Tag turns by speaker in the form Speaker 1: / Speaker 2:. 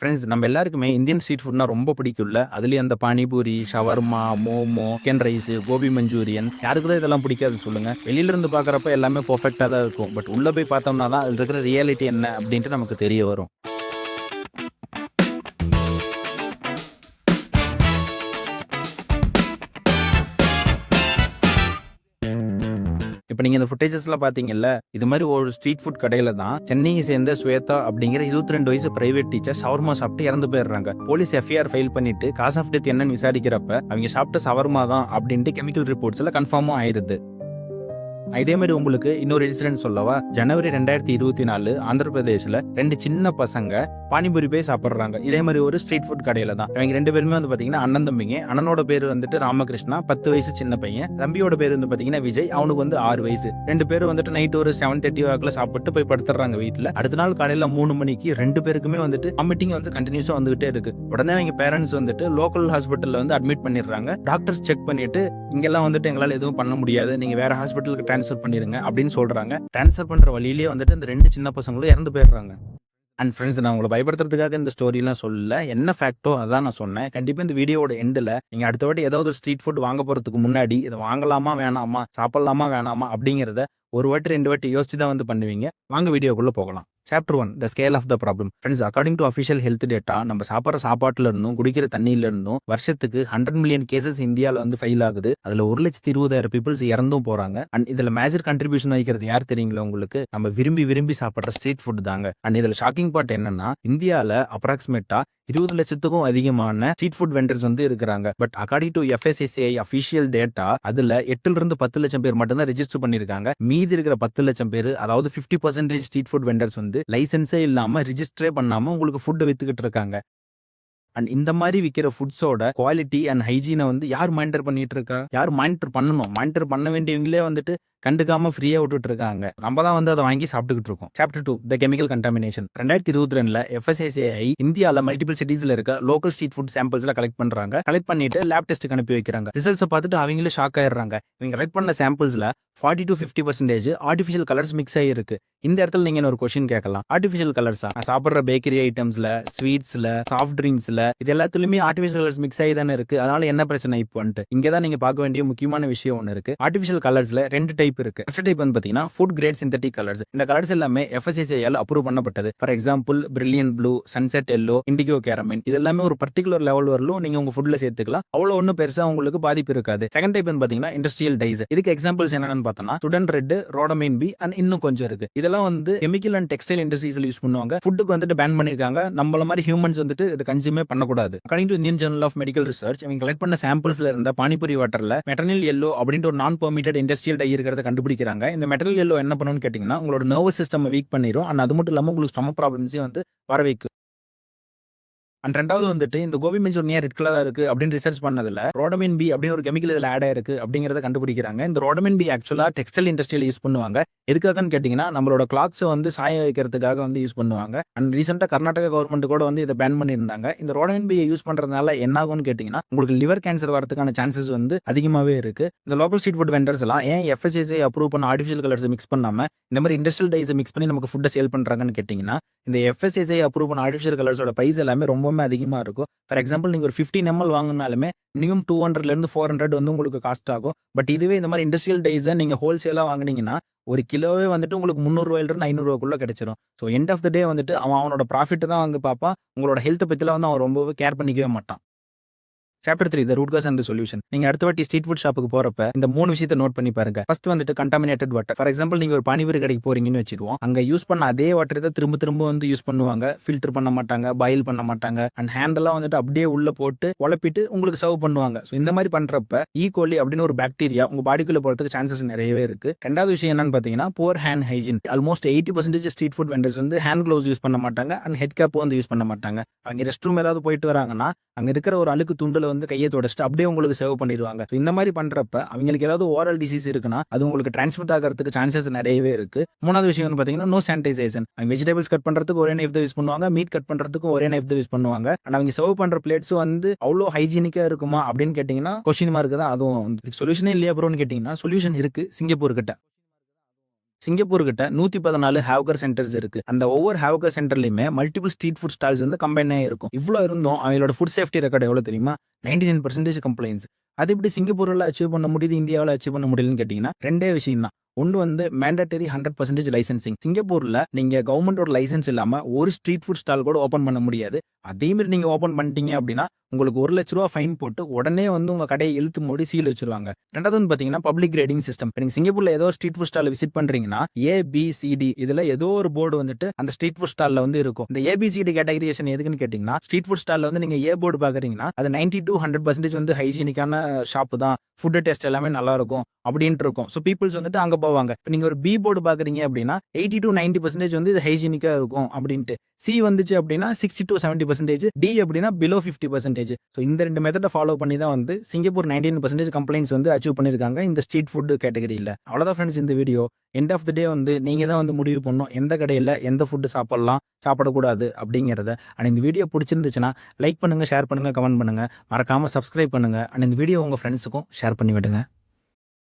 Speaker 1: Friends நம்ம எல்லாருக்குமே Indian street ஃபுட்னா ரொம்ப பிடிக்கும்ல. அதுலயும் அந்த pani puri, shawarma, momo, chicken rice, gobi manchurian யாருக்கு தான் இதெல்லாம் பிடிக்காது சொல்லுங்க. வெளியில இருந்து பார்க்குறப்ப எல்லாமே பெர்ஃபெக்ட்டா தான் இருக்கும். பட் உள்ள போய் பார்த்தோம்னா தான் அதில இருக்கிற ரியாலிட்டி என்ன அப்படின்ட்டு நமக்கு தெரிய வரும். இப்ப நீங்க இந்த ஃபுட்டேஜஸ்லாம் பார்த்தீங்கல்ல, இது மாரி ஒரு ஸ்ட்ரீட் ஃபுட் கடையில தான் சென்னையை சேர்ந்த ஸ்வேதா அப்படிங்கிற 22 வயசு பிரைவேட் டீச்சர் ஷவர்மா சாப்பிட்டு இறந்து போயிடுறாங்க. போலீஸ் எஃப்ஐஆர் ஃபைல் பண்ணிட்டு காஸ் ஆஃப் டெத் என்னன்னு விசாரிக்கிறப்ப அவங்க சாப்பிட்ட ஷவர்மா தான் அப்படின்ட்டு கெமிக்கல் ரிப்போர்ட்ஸ்ல கன்ஃபார்மும் ஆயிருது. இதே மாதிரி உங்களுக்கு இன்னொரு இன்சிடென்ட் சொல்லவா? ஜனவரி 2024 ஆந்திர பிரதேஷ்ல 2 சின்ன பசங்க பானிபூரி போய் சாப்பிடுறாங்க. இதே மாதிரி ஒரு ஸ்ட்ரீட் ஃபுட் கடையில தான். இவங்க 2 பேருமே வந்து பாத்தீங்கன்னா அண்ணன் தம்பிங்க. அண்ணனோட பேர் வந்துட்டு ராமகிருஷ்ணா, 10 வயசு சின்ன பையன். தம்பியோட பேர் வந்து பாத்தீங்கன்னா விஜய், அவனுக்கு வந்து 6 வயசு. 2 பேரும் வந்துட்டு நைட் ஒரு 7:30 வாக்குல சாப்பிட்டு போய் படுத்துறாங்க வீட்டுல. அடுத்த நாள் காலையில 3 மணிக்கு 2 பேருக்குமே வந்துட்டு வாமிட்டிங் வந்து கண்டினியூஸா வந்துகிட்டே இருக்கு. உடனே அவங்க பேரண்ட்ஸ் வந்துட்டு லோக்கல் ஹாஸ்பிட்டல்ல வந்து அட்மிட் பண்ணிடுறாங்க. டாக்டர்ஸ் செக் பண்ணிட்டு இங்கெல்லாம் வந்துட்டு எங்களால எதுவும் பண்ண முடியாது, நீங்க வேற ஹாஸ்பிட்டலுக்கு ட்ரான்ஸ்ஃபர் பண்ணிருங்க அப்படின்னு சொல்றாங்க. ட்ரான்ஸ்ஃபர் பண்ற வழியிலேயே வந்துட்டு இந்த 2 சின்ன பசங்களும் இறந்து போயிடுறாங்க. அண்ட் ஃப்ரெண்ட்ஸ், நான் உங்களை பயப்படுத்துறதுக்காக இந்த ஸ்டோரிலாம் சொல்லல. என்ன ஃபேக்டோ அதான் நான் சொன்னேன். கண்டிப்பா இந்த வீடியோட எண்டில் நீங்க அடுத்த வாட்டி ஏதாவது ஒரு ஸ்ட்ரீட் ஃபுட் வாங்க போறதுக்கு முன்னாடி இதை வாங்கலாமா வேணாமா, சாப்பிடலாமா வேணாமா அப்படிங்கிறத ஒரு வாட்டி 2 வாட்டி யோசிச்சு தான் வந்து பண்ணுவீங்க. வாங்க வீடியோக்குள்ள போகலாம். Chapter 1, The Scale of the Problem. Friends, according to official health data, நம்ம சாப்பிட்ற சாப்பாட்டுல இருந்தும் குடிக்கிற தண்ணியில இருந்தும் வருஷத்துக்கு 100 மில்லியன் கேசஸ் இந்தியாவில் வந்து ஃபைல் ஆகுது. அதுல 1,20,000 பீப்புள்ஸ் இறந்தும் போறாங்க. அண்ட் இதுல மேஜர் கண்ட்ரிபியூஷன் வகிக்கிறது யார் தெரியுங்களா உங்களுக்கு? நம்ம விரும்பி விரும்பி சாப்பிட்ற ஸ்ட்ரீட் ஃபுட் தாங்க. அண்ட் இதுல ஷாக்கிங் பார்ட் என்னன்னா, இந்தியாவில் அப்ராக்சிமேட்டா 20 லட்சத்துக்கும் அதிகமான ஸ்ட்ரீட் ஃபுட் வெண்டர்ஸ் வந்து இருக்கிறாங்க. But according to FSSAI official data, அதுல 8 to 10 லட்சம் பேர் மட்டும் தான் ரெஜிஸ்டர் பண்ணிருக்காங்க. மீதி இருக்கிற 10 லட்சம் பேர், அதாவது 50% ஸ்ட்ரீட் ஃபுட் வெண்டர்ஸ் வந்து லைசன்ஸே இல்லாம ரிஜிஸ்டரே பண்ணாம உங்களுக்கு ஃபுட் வித்துக்கிட்டு இருக்காங்க. அண்ட் இந்த மாதிரி விற்கிற ஃபுட்ஸோட குவாலிட்டி அண்ட் ஹைஜீனை வந்து யார் மானிட்டர் பண்ணிட்டு இருக்கா? யார் மானிட்டர் பண்ணணும்? மானிட்டர் பண்ண வேண்டியவங்களே வந்துட்டு கண்டுக்காம ஃப்ரீயா விட்டுட்டு இருக்காங்க. நம்ம தான் வந்து அதை வாங்கி சாப்பிட்டுக்கிட்டு இருக்கோம். Chapter 2, The Chemical Contamination. 2022 FSSAI இந்தியாவில் மல்டிபிள் சிட்டிஸ்ல இருக்க லோக்கல் ஸ்ட்ரீட் ஃபுட் சாம்பிள்ஸ்ல கலெக்ட் பண்றாங்க. கலெக்ட் பண்ணிட்டு லேப் டெஸ்ட்டுக்கு அனுப்பி வைக்கிறாங்க. ரிசல்ட்ஸ் பார்த்துட்டு அவங்களே ஷாக் ஆயிடுறாங்க. இவங்க கலெக்ட் பண்ண சாம்பிள்ஸ்ல 40 to 50% ஆர்டிஃபிஷியல் கலர்ஸ் மிக்ஸ் ஆகிருக்கு. இந்த இடத்துல நீங்க ஒரு கொஸ்டின் கேட்கலாம். ஆர்டிஃபிஷியல் கலர்ஸா? சாப்பிட்ற பேக்கரி ஐட்டம்ஸ்ல, ஸ்வீட்ஸ்ல, சாஃப்ட் ட்ரிங்க்ஸ்ல இது எல்லாத்துலயுமே ஆர்டிஃபிஷியல் கலர்ஸ் மிக்ஸ் ஆகி தானே இருக்கு. அதனால என்ன பிரச்சனை இப்போன்ட்டு இங்கதான் நீங்க பார்க்க வேண்டிய முக்கியமான விஷயம் ஒன்று இருக்கு. ஆர்டிஃபிஷியல் கலர்ஸ்ல 2 டைப் இருக்கு. ஃபர்ஸ்ட் டைப் வந்து பாத்தீங்கன்னா ஃபுட் கிரேட் சிந்தட்டிக் கலர்ஸ். இந்த கலர்ஸ் எல்லாமே FSSAI அப்ரூவ் பண்ணப்பட்டது. For example brilliant blue, sunset yellow, indigo carmine, இது எல்லாமே ஒரு பர்டிகுலர் லெவல் வரலும் நீங்க உங்க ஃபுட்ல சேர்த்துக்கலாம். அவ்வளவு ஒன்றும் பெருசா உங்களுக்கு பாதிப்பு இருக்காது. செகண்ட் டைப் வந்து பாத்தீங்கன்னா இண்டஸ்ட்ரியல் டைஸ். இதுக்கு எக்ஸாம்பிள்ஸ் என்னன்னு பார்த்தோம்னா சுடன் ரெட், ரோடமைன் பி அண்ட் இன்னும் கொஞ்சம் இருக்கு. இதெல்லாம் வந்து கெமிக்கல் அண்ட் டெக்ஸ்டைல் இண்டஸ்ட்ரீஸ்ல யூஸ் பண்ணுவாங்க. ஃபுட்டுக்கு வந்துட்டு பேன் பண்ணிருக்காங்க. நம்மள மாதிரி ஹியூமன்ஸ் வந்துட்டு இதை கன்சியூமே பண்ணக்கூடாது. According to Indian Journal of Medical Research, இவங்க கலெக்ட் பண்ண சாம்பிள்ஸ்ல இருந்த பானிபூரி வாட்டர்ல மெட்டனில் எல்லோ அப்படின்ற ஒரு நான் பெர்மிட்டட் இண்டஸ்ட்ரியல் டை இருக்கிறத கண்டுபிடிக்கிறாங்க. இந்த மெட்டனில் எல்லோ என்ன பண்ணுன்னு கேட்டீங்கன்னா உங்களோட நர்வஸ் சிஸ்டம் வீக் பண்ணிரும். அண்ட் அது மட்டும் இல்லாம உங்களுக்கு ஸ்டொமக் ப்ராப்ளம்ஸையும் வந்து வர வைக்கும். அண்ட் ரெண்டாவது வந்துட்டு இந்த கோபி மஞ்சூரியன் ஏன் ரெட் கலரா இருக்கு அப்படின்னு ரிசர்ச் பண்ணதுல ரோடமின் பி அப்படின்னு ஒரு கெமிக்கல் இதுல ஆட் ஆயிருக்கு அப்படிங்கறத கண்டுபிடிக்கிறாங்க. இந்த ரோடமின் பி ஆக்சுவலா டெக்ஸ்டைல் இண்டஸ்ட்ரியில யூஸ் பண்ணுவாங்க. எதுக்காகன்னு கேட்டீங்கன்னா நம்மளோட கிளாத்ஸ் வந்து சாய வைக்கிறதுக்காக வந்து யூஸ் பண்ணுவாங்க. அண்ட் ரீசெண்டா கர்நாடகா கவர்மெண்ட் கூட வந்து இதை பேன் பண்ணியிருந்தாங்க. இந்த ரோடமின் பி யூஸ் பண்றதுனால என்ன ஆகும்னு கேட்டீங்கன்னா உங்களுக்கு லிவர் கேன்சர் வரதுக்கான சான்சஸ் வந்து அதிகமாவே இருக்கு. இந்த லோக்கல் ஸ்ட்ரீட் ஃபுட் வெண்டர்ஸ் எல்லாம் ஏன் FSSAI அப்ரூவ் பண்ண ஆர்டிஃபிஷியல் கலர்ஸ் மிக்ஸ் பண்ணாம இந்த மாதிரி இண்டஸ்ட்ரியல் டைஸை மிக்ஸ் பண்ணி நமக்கு ஃபுட்டை சேல் பண்றாங்கன்னு கேட்டீங்கன்னா இந்த FSSAI அப்ரூவ் பண்ண ஆர்டிஃபிஷியல் கலர்ஸோட பிரைஸ் எல்லாமே ரொம்பவே அதிகமா இருக்கும். ஃபார் எக்ஸாம்பிள் நீங்க ஒரு 15 ml வாங்கினாலுமே மினிமம் 200 இருந்து 400 வந்து உங்களுக்கு காஸ்ட் ஆகும். பட் இதுவே இந்த மாதிரி இண்டஸ்ட்ரியல் டைஸை நீங்க ஹோல்சேலா வாங்கினீங்கன்னா ஒரு கிலோவே வந்துட்டு உங்களுக்கு 300 இருந்து 500 கிடைச்சிரும். ஸோ எண்ட் ஆஃப் த டே வந்துட்டு அவனோட ப்ராஃபிட் தான் வந்து பார்ப்பான். உங்களோட ஹெல்த் பத்தில வந்து அவன் ரொம்பவே கேர் பண்ணிக்கவே மாட்டான். Chapter 3, The Root Cause and the Solution. நீங்க அடுத்த வாட்டி ஸ்ட்ரீட் ஃபுட் ஷாப்புக்கு போறப்ப இந்த 3 விஷயத்தை நோட் பண்ணி பாருங்க. ஃபர்ஸ்ட் வந்துட்டு கண்டாமினேட்டட் வாட்டர். ஃபார் எக்ஸாம்பிள் நீங்க ஒரு பானிபூரி கடைக்கு போறீங்கன்னு வச்சிருவோம். அங்க யூஸ் பண்ண அதே வாட்டர் தான் திரும்ப திரும்ப வந்து யூஸ் பண்ணுவாங்க. ஃபில்டர் பண்ண மாட்டாங்க, பாயில் பண்ண மாட்டாங்க. அண்ட் ஹேண்டெல்லாம் வந்துட்டு அப்படியே உள்ள போட்டு குழப்பிட்டு உங்களுக்கு சர்வ் பண்ணுவாங்க. ஸோ இந்த மாதிரி பண்றப்ப ஈகோலி அப்படின்னு ஒரு பாக்டீரியா உங்க பாடிக்குள்ள போறதுக்கு சான்சஸ் நிறையவே இருக்கு. ரெண்டாவது விஷயம் என்னன்னு பாத்தீங்கன்னா poor hand hygiene. Almost 80% street food vendors வந்து ஹேண்ட் க்ளவுஸ் யூஸ் பண்ண மாட்டாங்க அண்ட் ஹெட் கேப் வந்து யூஸ் பண்ண மாட்டாங்க. அவங்க ரெஸ்ட் ரூம் ஏதாவது போயிட்டு வராங்கன்னா அங்க இருக்கிற ஒரு அழுக்கு துண்டுல வந்து கையை தொடச்சிட்டு அப்படியே உங்களுக்கு சர்வ் பண்ணிடுவாங்க. இந்த மாதிரி பண்றப்ப அவங்களுக்கு ஏதாவது ஓரல் டிசீஸ் இருக்குன்னா அது உங்களுக்கு டிரான்ஸ்மிட் ஆகிறதுக்கு சான்சஸ் நிறையவே இருக்கு. மூணாவது விஷயம் பாத்தீங்கன்னா நோ சானிடைசேஷன். வெஜிடபிள்ஸ் கட் பண்றதுக்கு ஒரே நைஃப் தான் யூஸ் பண்ணுவாங்க, மீட் கட் பண்றதுக்கு ஒரே நைஃப் தான் யூஸ் பண்ணுவாங்க. அண்ட் அவங்க சர்வ் பண்ற பிளேட்ஸ் வந்து அவ்வளோ ஹைஜீனிக்கா இருக்குமா அப்படின்னு கேட்டீங்கன்னா கொஸ்டின் மார்க் தான். அதுவும் சொல்யூஷனே இல்லையா ப்ரோன்னு கேட்டீங்கன்னா சொல்யூஷன் இருக்கு சிங்கப்பூர் கிட்ட. சிங்கப்பூர் கிட்ட 114 ஹேவ்கர் சென்டர்ஸ் இருக்கு. அந்த ஒவ்வொரு ஹேவ்கர் சென்டர்லயுமே மல்டிபிள் ஸ்ட்ரீட் ஃபுட் ஸ்டால்ஸ் வந்து கம்பைன் இருக்கும். இவ்வளோ இருந்தும் அவங்களோட ஃபுட் சேஃப்டி ரெக்கார்ட் எவ்வளோ தெரியுமா? 99% கம்ப்ளைண்ட்ஸ். அது எப்படி சிங்கப்பூர்ல அச்சீவ் பண்ண முடியுது, இந்தியாவில் அச்சீவ் பண்ண முடியலன்னு கேட்டீங்கன்னா, ரெண்டே விஷயம் தான். ஒன்று வந்து மேண்டட்டரி 100% லைசன்சிங். சிங்கப்பூர்ல நீங்க கவர்மெண்டோட லைசன்ஸ் இல்லாம ஒரு ஸ்ட்ரீட் ஃபுட் ஸ்டால் கூட ஓப்பன் பண்ண முடியாது. அதே மாதிரி நீங்க ஓப்பன் பண்ணிட்டீங்க அப்படின்னா உங்களுக்கு 1 லட்ச ரூபா ஃபைன் போட்டு உடனே வந்து உங்க கடையை இழுத்து மூடி சீல் வச்சிருவாங்க. ரெண்டாவது வந்து பாத்தீங்கன்னா பப்ளிக் கிரேடிங் சிஸ்டம். நீங்க சிங்கப்பூர்ல ஏதோ ஸ்ட்ரீட் ஃபுட் ஸ்டால் விசிட் பண்றீங்கன்னா ABCD இதுல ஏதோ ஒரு போர்டு வந்துட்டு அந்த ஸ்ட்ரீட் ஃபுட் ஸ்டால்ல வந்து இருக்கும். இந்த ABCD கேட்டகரிசேஷன் எதுக்குன்னு கேட்டீங்கன்னா, ஸ்ட்ரீட் ஃபுட் ஸ்டால்ல வந்து நீங்க போர்டு பாக்குறீங்கன்னா அது 90 to 100% வந்து ஹைஜீனிக்கான ஷாப் தான், ஃபுட் டேஸ்ட் எல்லாமே நல்லா இருக்கும் அப்படின்ட்டு இருக்கும். ஸோ பீப்புள்ஸ் வந்துட்டு அங்க போவாங்க. இப்போ நீங்க ஒரு B போர்டு பாக்குறீங்க அப்படின்னா 80 to 90% வந்து இது ஹைஜீனிக்கா இருக்கும் அப்படின்ட்டு. C வந்துச்சு அப்படின்னா 60 to 70%, D அப்படின்னா பிலோ 50%. ஸோ இந்த 2 மெத்தடை ஃபாலோ பண்ணி தான் வந்து சிங்கப்பூர் 99% கம்ப்ளைண்ட்ஸ் வந்து அச்சீவ் பண்ணியிருக்காங்க இந்த ஸ்ட்ரீட் ஃபுட் கேட்டகரியில். அவ்வளோதான் ஃப்ரெண்ட்ஸ் இந்த வீடியோ. எண்ட் ஆஃப் த டே வந்து நீங்கள் தான் வந்து முடிவு பண்ணணும் எந்த கடையில் எந்த ஃபுட்டு சாப்பிடலாம், சாப்பிடக்கூடாது அப்படிங்கிறத. அண்ட் இந்த வீடியோ பிடிச்சிருந்துச்சுன்னா லைக் பண்ணுங்கள், ஷேர் பண்ணுங்கள், கமெண்ட் பண்ணுங்கள், மறக்காமல் சப்ஸ்கிரைப் பண்ணுங்கள். அண்ட் இந்த வீடியோ உங்கள் ஃப்ரெண்ட்ஸுக்கும் ஷேர் பண்ணி விடுங்க.